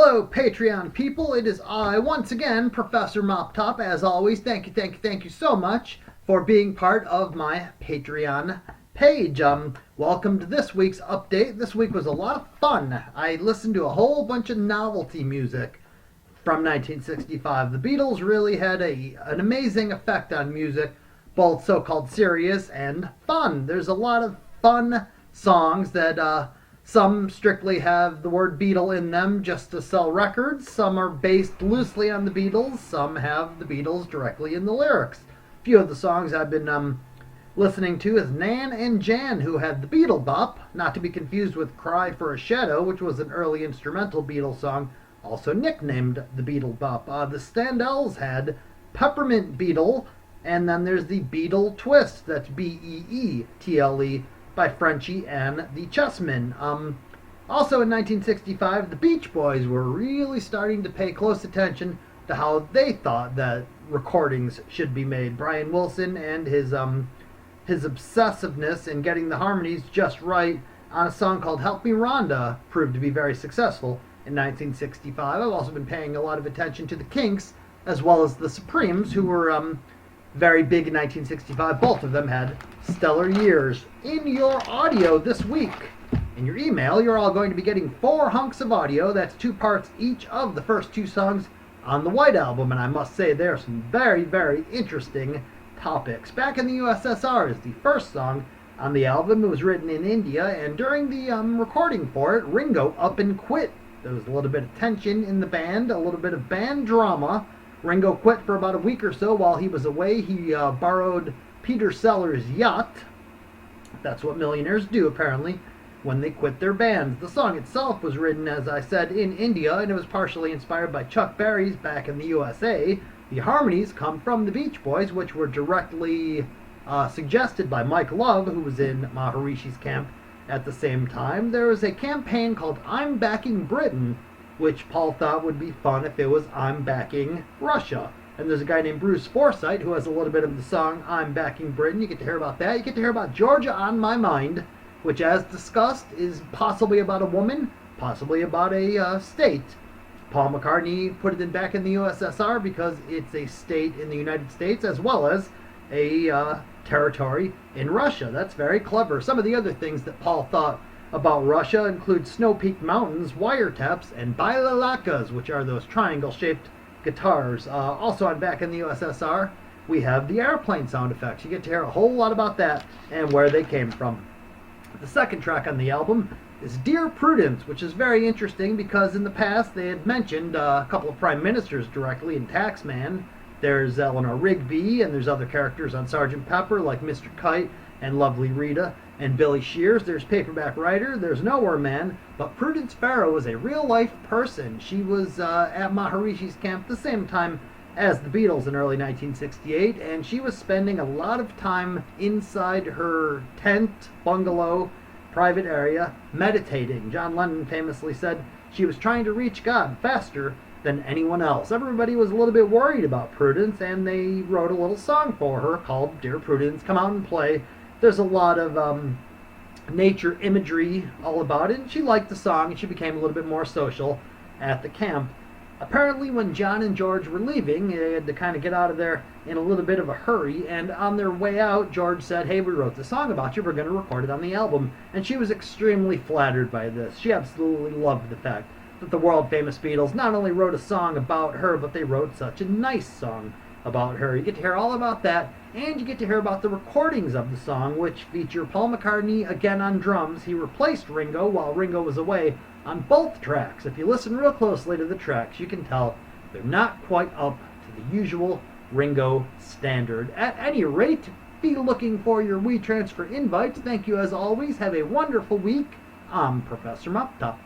Hello, Patreon people. It is I, once again, Professor Moptop. As always, thank you so much for being part of my Patreon page. Welcome to this week's update. This week was a lot of fun. I listened to a whole bunch of novelty music from 1965. The Beatles really had an amazing effect on music, both so-called serious and fun. There's a lot of fun songs that some strictly have the word Beatle in them just to sell records. Some are based loosely on the Beatles. Some have the Beatles directly in the lyrics. A few of the songs I've been listening to is Nan and Jan, who had the Beatle Bop, not to be confused with Cry for a Shadow, which was an early instrumental Beatles song, also nicknamed the Beatle Bop. The Standells had Peppermint Beetle, and then there's the Beatle Twist, that's Beetle, by Frenchie and the Chessmen. Also in 1965, the Beach Boys were really starting to pay close attention to how they thought that recordings should be made. Brian Wilson and his obsessiveness in getting the harmonies just right on a song called Help Me Rhonda proved to be very successful in 1965. I've also been paying a lot of attention to the Kinks as well as the Supremes, who were very big in 1965. Both of them had stellar years. In your audio this week, in your email, you're all going to be getting 4 hunks of audio. That's 2 parts each of the first 2 songs on the White Album, and I must say there are some very, very interesting topics. Back in the USSR is the first song on the album. It was written in India, and during the recording for it, Ringo up and quit. There was a little bit of tension in the band, a little bit of band drama. Ringo quit for about a week or so. While he was away, he borrowed Peter Sellers' yacht. That's what millionaires do, apparently, when they quit their bands. The song itself was written, as I said, in India, and it was partially inspired by Chuck Berry's Back in the USA. The harmonies come from the Beach Boys, which were directly suggested by Mike Love, who was in Maharishi's camp at the same time. There was a campaign called I'm Backing Britain, which Paul thought would be fun if it was I'm Backing Russia. And there's a guy named Bruce Forsyth who has a little bit of the song I'm Backing Britain. You get to hear about that. You get to hear about Georgia on My Mind, which, as discussed, is possibly about a woman, possibly about a state. Paul McCartney put it back in the USSR because it's a state in the United States as well as a territory in Russia. That's very clever. Some of the other things that Paul thought about Russia include snow-peaked mountains, wiretaps, and bailalakas, which are those triangle-shaped guitars. Also on Back in the USSR, we have the airplane sound effects. You get to hear a whole lot about that and where they came from. The second track on the album is Dear Prudence, which is very interesting because in the past they had mentioned a couple of prime ministers directly in Taxman. There's Eleanor Rigby, and there's other characters on Sgt. Pepper like Mr. Kite and Lovely Rita and Billy Shears. There's Paperback Writer, there's Nowhere Man, but Prudence Farrow is a real-life person. She was at Maharishi's camp the same time as the Beatles in early 1968, and she was spending a lot of time inside her tent, bungalow, private area, meditating. John Lennon famously said she was trying to reach God faster than anyone else. Everybody was a little bit worried about Prudence, and they wrote a little song for her called Dear Prudence, Come Out and Play. There's a lot of nature imagery all about it, and she liked the song, and she became a little bit more social at the camp. Apparently, when John and George were leaving, they had to kind of get out of there in a little bit of a hurry, and on their way out, George said, hey, we wrote the song about you, we're going to record it on the album. And she was extremely flattered by this. She absolutely loved the fact that the world-famous Beatles not only wrote a song about her, but they wrote such a nice song about her. You get to hear all about that, and you get to hear about the recordings of the song, which feature Paul McCartney again on drums. He replaced Ringo while Ringo was away on both tracks. If you listen real closely to the tracks, you can tell they're not quite up to the usual Ringo standard. At any rate, be looking for your WeTransfer invites. Thank you as always. Have a wonderful week. I'm Professor Moptop.